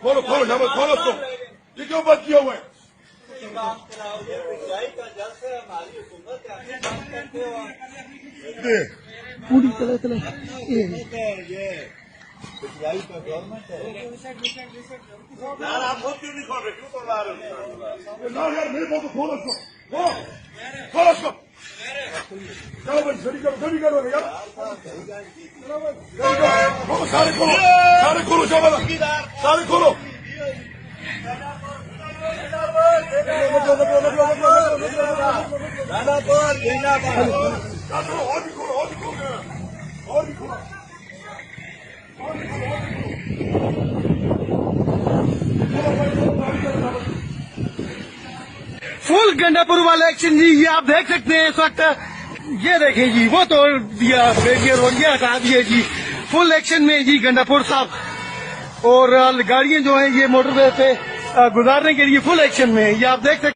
खोलो खोलो नंबर खोलो उसको। ये क्यों बंद किया हुआ है? पूरी तरह तरह पिछवाई का गवर्नमेंट है यार आप खुद क्यों नहीं खोल रहे? क्यों तोड़ रहे हो? ना यार मेरे को तो खोलो उसको। खोलो उसको। चलो भाई जल्दी करो यार। खोलो सारे खोलो शाबाश सारे खोलो। और भी खोलो फुल गंडापुर वाला एक्शन जी, ये आप देख सकते हैं इस वक्त। ये देखें जी, वो तोड़ दिया बैरियर और ये हटा दिए जी। फुल एक्शन में जी गंडापुर साहब, और गाड़ियां जो हैं ये मोटरवे पे गुजारने के लिए फुल एक्शन में है। ये आप देख सकते